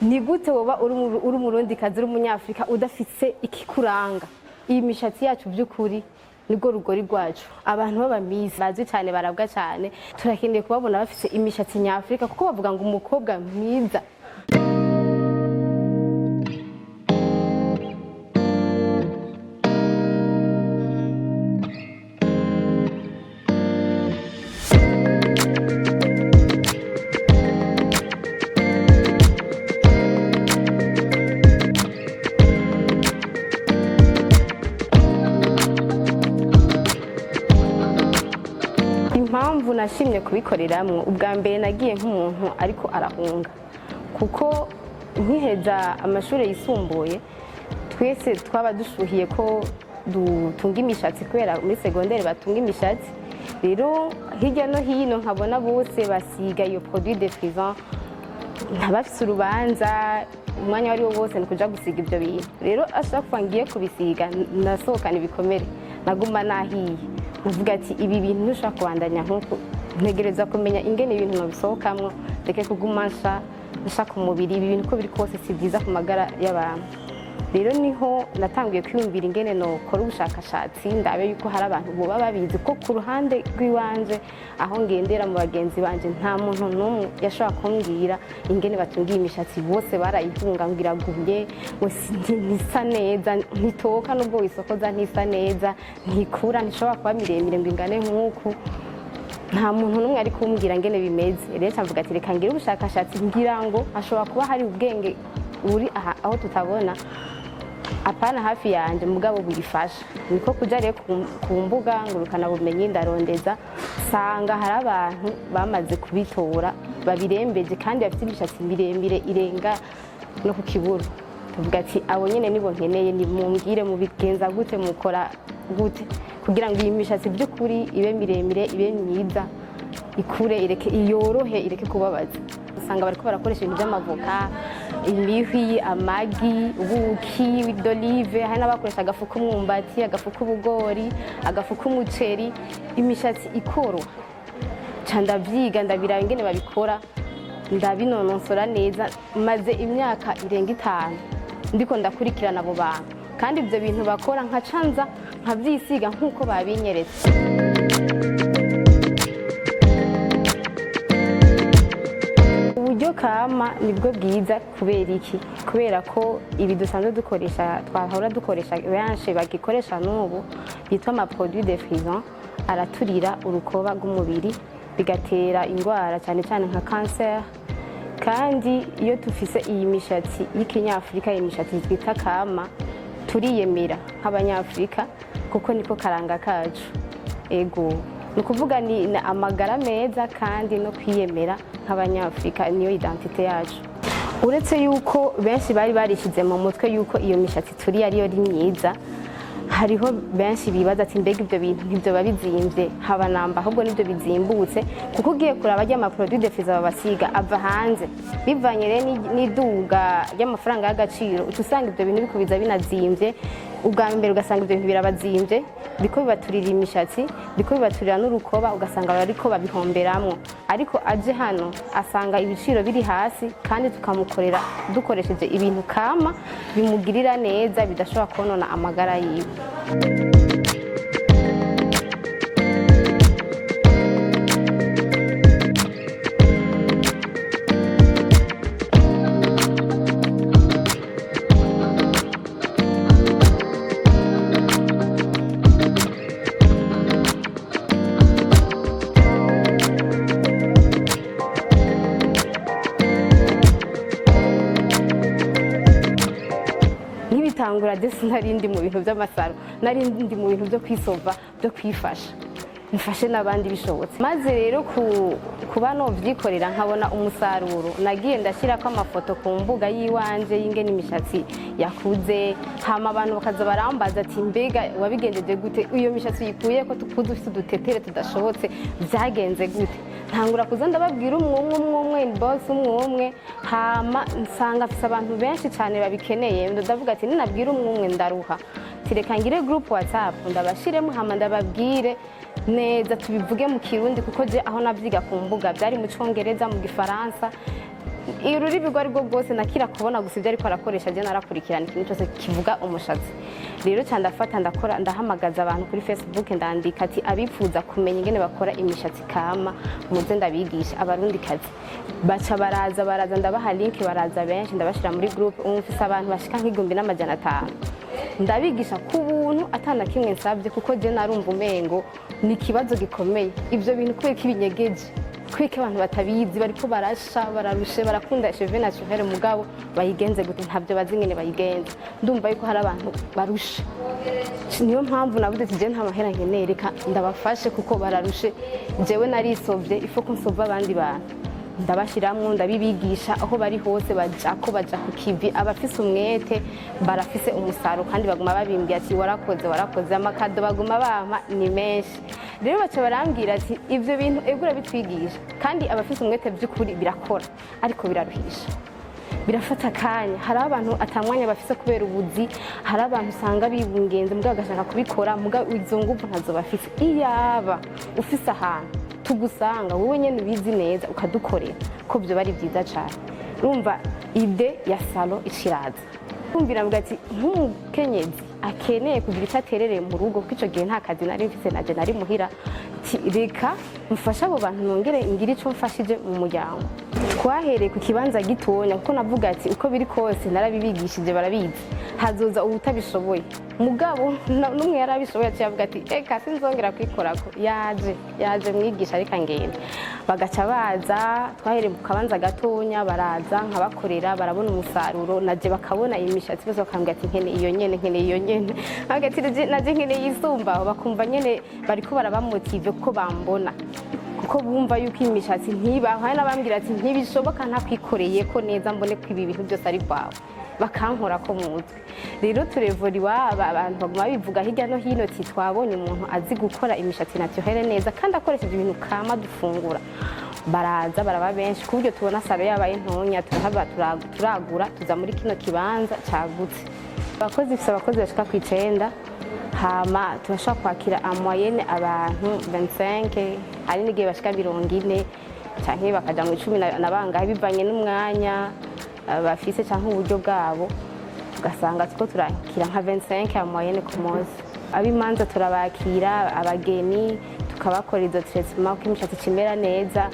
ni gute woba uri umurundi kazi uri umunyafrika udafise ikikuranga? Iyi mishatsi yacu by'ukuri nibwo rugori rwacu. Abantu b'abamizi bazwi cyane barabwa cyane, turakeneye kubabona bafise imishatsi nyafrika kuko bavuga ngo umukobwa mwiza. Impamvu nashimye kubikoreramwe, ubwa mbere nagiye nk'umuntu ariko arahunga, kuko nkiheza amashuri yisumbuye twese twaba dushuhiye ko dutunga imishatsi kubera muri segonderi batunga imishatsi. Rero hirya no hino nkabona bose basiga iyo produit defrisant, ntabafise urubanza umwanya wari wo wose ni kuja gusiga ibyo bintu. Rero ashaka ngiye kubisiga nasohokana ibikomere, naguma nahiye, navuga ati ibi bintu ntushaka kubandanya nkuko, ntegereza kumenya ingene ibintu nobisohokamwo, reke kuguma nshaka umubiri, ibi bintu ko biri kose si byiza ku magara y'abantu. Rero niho natangiye kwiyumvira ingene nokora ubushakashatsi ndabe yuko hari abantu boba babizi ko ku ruhande rw'iwanje aho ngendera mu bagenzi banje nta muntu n'umwe yashobora kumbwira ingene batungiye imishatsi. Bose barayihunga ngira guye ntisa neza, ntitoka nubwo wisokoza ntisa neza, ntikura, ntishobora kuba miremire ngo ingane nk'uku. Nta muntu n'umwe ari kumbwira ingene bimeze. Rero ncavuga ati reka ngire ubushakashatsi ngira ngo hashobora kuba hari ubwenge uri aho tutabona apana hafi yanje mugabo buyifasha. Niko kuja rero ku mbuga ngurukana bumenyi ndarondeza, sanga hari abantu bamaze kubitora babirembeje kandi bafite imishatsi miremire irenga no ku kiburu. Tuvuga ati abo nyene nibo nkeneye, ni mumbwire mubigenza gute, mukora gute kugira ngo iyi mishatsi by'ukuri ibe miremire, ibe myiza, ikure, ireke iyorohe, ireke kubabaza. Usanga bariko barakoresha ibintu by'amavoka, imihwi, amagi, ubuki d'olive, hari n'abakoresha agafu k'umwumbati, agafu k'ubugori, agafu k'umuceri, imishatsi ikoroha. Ca ndavyiga ndabiraba ingene babikora, ndabinononsora neza, maze imyaka irenga 5 ndiko ndakurikirana abo bantu, kandi ibyo bintu bakora nkacanza nkavyisiga nkuko babinyeretse. Uburyo kama nibwo bwiza kubera iki? Kubera ko ibi dusanzwe dukoresha, twahora dukoresha benshi bagikoresha n'ubu, yitwa ama produit defrisant, araturira urukoba rw'umubiri bigatera indwara cyane cyane nka cancer. Kandi iyo tufise iyi mishatsi y'ikinyafrika, imishatsi twita kama, turiyemera nk'abanyafrika kuko niko karanga kacu. Ego nukuvuga ni amagara meza kandi no kwiyemera nk'abanyafrika, niyo identite yacu. Uretse yuko benshi bari barishize mu mutwe yuko iyo mishatsi turi ariyo ri myiza, hariho benshi bibaza ati mbega ibyo bintu ntibyo babizimvye, haba namba ahubwo nibyo bizimbutse, kuko ugiye kuraba ama produit defrisant babasiga ava hanze bivanye rero n'iduga ry'amafaranga y'agaciro, utusanga ibyo bintu bikubiza binazimvye. Ubwa mbere ugasanga ibyo bintu birabazimvye, biko bibaturira imishatsi, biko bibaturira n'urukoba, ugasanga bariko babihomberamwo. Ariko aje hano asanga ibiciro biri hasi kandi tukamukorera dukoresheje ibintu kama bimugirira neza, bidashobora konona amagara yiwe. Tangura desi narindi mu bintu by'amasaro, narindi mu bintu byo kwisova, byo kwifasha, mfashe n'abandi bishobotse. Maze rero kuba no vyikorera nkabona umusaruro, nagiye ndashira ko amafoto ku mbuga yiwanje y'ingene imishatsi yakuze, hama abantu bakaza barambaza ati mbega wabigendeje gute, iyo mishatsi yikuye ko tukudufite udutetere tudashobotse, byagenze gute? Ntangura kuza ndababwira umwe inbox umwe, hama nsanga afise abantu benshi cyane babikeneye. Ndavuga ati ninabwira umwe ndaruha, tireka ngire group WhatsApp ndabashiremo, hama ndababwire neza tubivuge mu Kirundi, kuko je aho navyiga ku mbuga byari mu Congereza, mu Gifaransa, iyo ururimi rwo aribwo rwose nakira kubona gusa ibyo ariko arakoresha je narakurikirana ikintu cyose kivuga umushatsi rero ndafata ndahamagaza abantu kuri Facebook ndandika ati abifuza kumenya ingene bakora imishatsi kama muze ndabigisha abarundi kazi baca baraza ndabaha link baraza benshi ndabashira muri group umfise abantu bashika nk'igumbi n'amajana 5 ndabigisha ku buntu atana kimwe nsabye kuko je narumva umengo ni ikibazo gikomeye ivyo bintu kubera ibinyegeje kwike abantu batabizi bariko bararushe barakunda cheveux naturel mugabo bayigenze gute ntabyo bazi ngene bayigenza ndumva yuko hari abantu barushe niyo mpamvu navuze ati je nta mahera nkeneye reka ndabafashe kuko bararushe jewe narisovye ifo ko nsova abandi bantu ndabashiramwo ndabibigisha aho bari hose baja ku kivi abafise umwete barafise umusaro kandi baguma babimbye ati warakoze amakado baguma bampa ni menshi rero baca barambwira ati ivyo bintu egura bitwigisha kandi abafise umwete by'ukuri birakora ariko biraruhisha birafata kanya hari abantu atamwanya bafise kubera ubuzi hari abantu usanga bibungenze mugabo agashaka kubikora mugabo izo nguvu ntazo bafise iyaba ufise ahantu tugusanga wowe nyene ubizi neza ukadukorera ko byo bari byiza cyane urumva ide ya salo ishiraza kumvira mbwa ati nk'umukenyezi akeneye kugira icyo aterereye mu rugo kuko ico gihe nta kazi nari mfise naje nari muhira reka mfasha abo bantu nongere ngira ico mfashije mu muryango twahereye ku kibanza gitonya kuko navuga ati uko biri kose narabibigishije barabizi hazoza ubutabishoboye mugabo numwe yarabishoboye avuga ati eka sinzongera kwikorako yaje mwigisha ariko ngenda bagaca baza twahereye ku kabanza gatonya baraza nkabakorera barabona umusaruro naje bakabona imishatsi bose bakambwira ati nkene iyo nyene hagati naje nkene yisumbaho bakumva nyene bariko barabamotive kuko bambona kuko bumva yuko imishatsi ntibaho hari n'abambwira ati ntibishoboka ntakwikoreye ko neza mbone ko ibi bintu byose ari kwawe bakankora ko mu mutwe rero turevori waba abantu baguma bivuga hirya no hino ati twabonye umuntu azi gukora imishatsi naturel neza kandi akoresheje ibintu kama dufungura baraza baraba benshi ku buryo tubona salo yabaye ntonya turagura tuza muri kino kibanza cagutse abakozi bashika ku 9 hama turashaka kwakira amoyene abantu 25 hari n'igihe bashika 40 canke bakaja mu 10 nabangahe bivanye n'umwanya bafise canke uburyo bwabo ugasanga tuko turakira nka 25 amoyene ku munsi abimanza turabakira abageni tukabakora izo traitement k'imishatsi kimera neza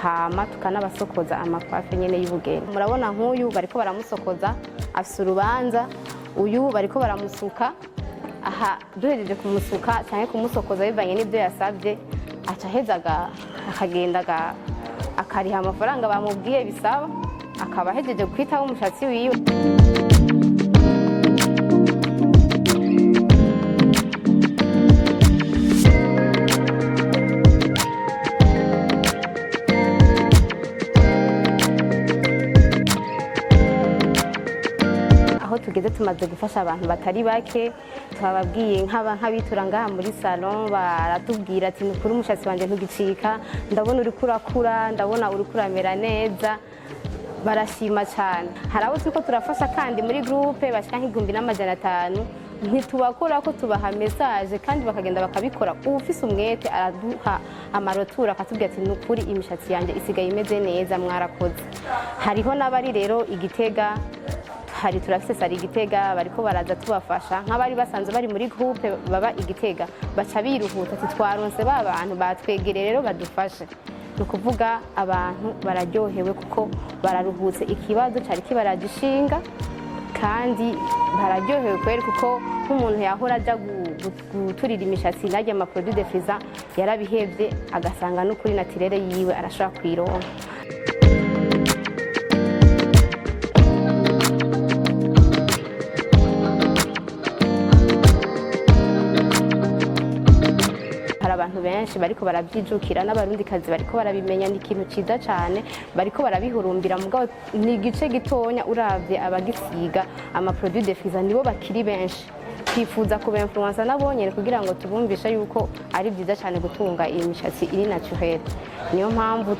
hama tukanabasokoza amakwafe nyene y'ubugeni murabona nk'uyu bariko baramusokoza afise urubanza uyu bariko baramusuka aha duhejeje kumusuka cyane kumusokoza bivanye n'ibyo yasabye aca hezaga akagenda akariha amafaranga bamubwiye bisaba akaba hejeje kwitaho umushatsi wiwe tugeze tumaze gufasha abantu batari bake twababwiye nk'abitura ngaha muri salon baratubwira ati nukuri umushatsi wanje ntugicika ndabona uri kurakura ndabona uri kuramera neza barashima cyane hari abo turiko turafasha kandi muri groupe bashika nk'igumbi n'amajana 5 ntitubakora ko tubaha message kandi bakagenda bakabikora ufise umwete araduha amarotura akatubwira ati nukuri imishatsi yanje isigaye imeze neza mwarakoze hariho n'abari rero Igitega hari turafise sari Igitega bariko baraza tubafasha nk'abari basanze bari muri groupe baba Igitega baca biruhuta ati twaronse babantu batwegereye rero badufashe nukuvuga abantu bararyohewe kuko bararuhutse ikibazo cari kibaragishinga kandi bararyohewe kweri kuko nk'umuntu yahora aja guturira imishatsi najya ama produit de frisant yarabihevye agasanga no kuri naturel yiwe arashobora kwironka abantu benshi bariko barabyijukira n'abarundi kazi bariko barabimenya ni ikintu ciza cyane bariko barabihurumbira mugabo ni igice gitonya uravye abagisiga ama produit de frisant nibo bakiri benshi twifuza kuba influencer nabonyere kugira ngo tubumvishe yuko ari byiza cyane gutunga iyi mishatsi iri naturel niyo mpamvu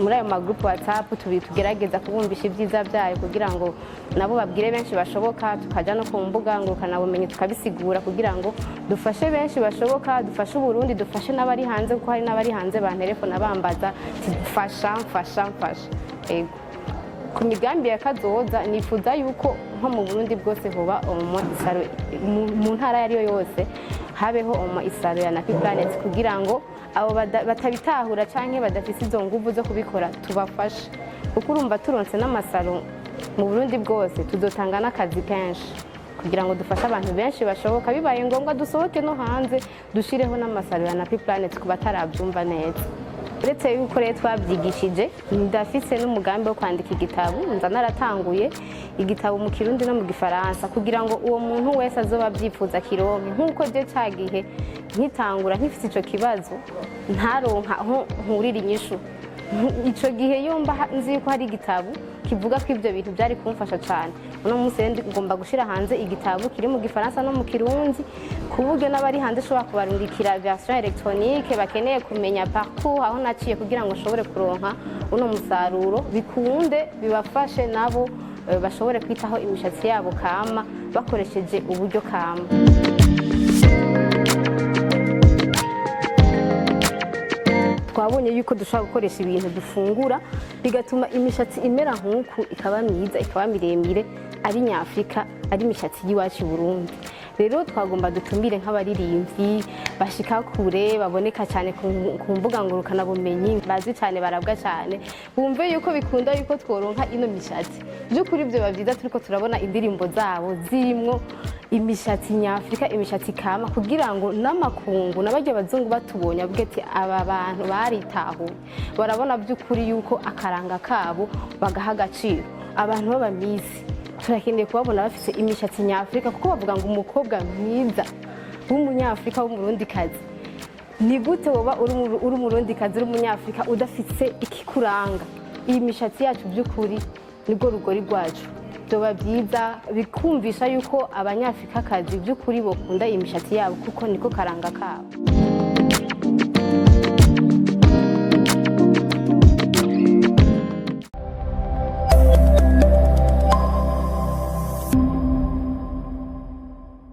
muri ayo magroup WhatsApp tugerageza kubumvisha ibyiza byayo kugira ngo nabo babwire benshi bashoboka tukaja no ku mbuga ngurukana bumenyi tukabisigura kugira ngo dufashe benshi bashoboka dufashe Burundi dufashe n'abari hanze kuko hari n'abari hanze ba telefone bambaza mfasha ego ku migambi ya kazoza nifuza yuko nko mu Burundi bwose hoba isaro mu ntara yariyo yose habeho isaro ya Nappy Planet kugira ngo abo batabitahura canke badafise izo nguvu zo kubikora tubafashe kuko urumva turonse n'amasaro mu Burundi bwose tuzotanga n'akazi kenshi kugira ngo dufashe abantu benshi bashoboka bibaye ngombwa dusohoke no hanze dushireho n'amasaro ya Nappy Planet ku batarabyumva neza. Uretse yuko rero twabyigishije ndafise n'umugambi wo kwandika igitabo nza naratanguye igitabo mu Kirundi no mu Gifaransa kugira ngo uwo muntu wese azoba abyifuza kironke nkuko je cagihe nkitangura nkifise ico kibazo ntaronka aho nkurira inyishu ico gihe yumva nzi yuko hari igitabo kivuga ko ivyo bintu byari kumfasha cyane. Uno munsi ngomba gushira hanze igitabo kiri mu Gifaransa no mu Kirundi ku buryo n'abari hanze shobora kubarungikira version electronique bakeneye kumenya parcours aho naciye kugira ngo nshobore kuronka uno musaruro bikunde bibafashe nabo bashobore kwitaho imishatsi yabo kama bakoresheje uburyo kama. Twabonye yuko dushaka gukoresha ibintu dufungura bigatuma imishatsi imera nkuku ikaba myiza ikaba miremire ari nyafrika ari imishatsi y'iwacu i Burundi. Rero twagomba dutumire nk'abaririmbyi bashika kure baboneka cyane ku mbuga ngurukana bumenyi bazwi cyane barabwa cyane bumve yuko bikunda yuko tworonka ino mishatsi by'ukuri byo bavyiza turiko turabona indirimbo zabo zirimwo imishatsi nyafrika imishatsi kama kugira ngo n'amakungu n'abarya bazungu batubonye avuge ati aba bantu baritahuye barabona by'ukuri yuko akaranga kabo bagaha agaciro. Abantu b'abamisi turakeneye kubabona bafise imishatsi nyafrika kuko bavuga ngo umukobwa mwiza w'umunyafrika w'umurundikazi ni gute woba uri umurundikazi uri umunyafrika udafise ikikuranga. Iyi mishatsi yacu by'ukuri nibwo rugori rwacu byoba byiza bikumvisha yuko abanyafrikakazi by'ukuri bokunda iyi mishatsi yabo kuko niko karanga kabo.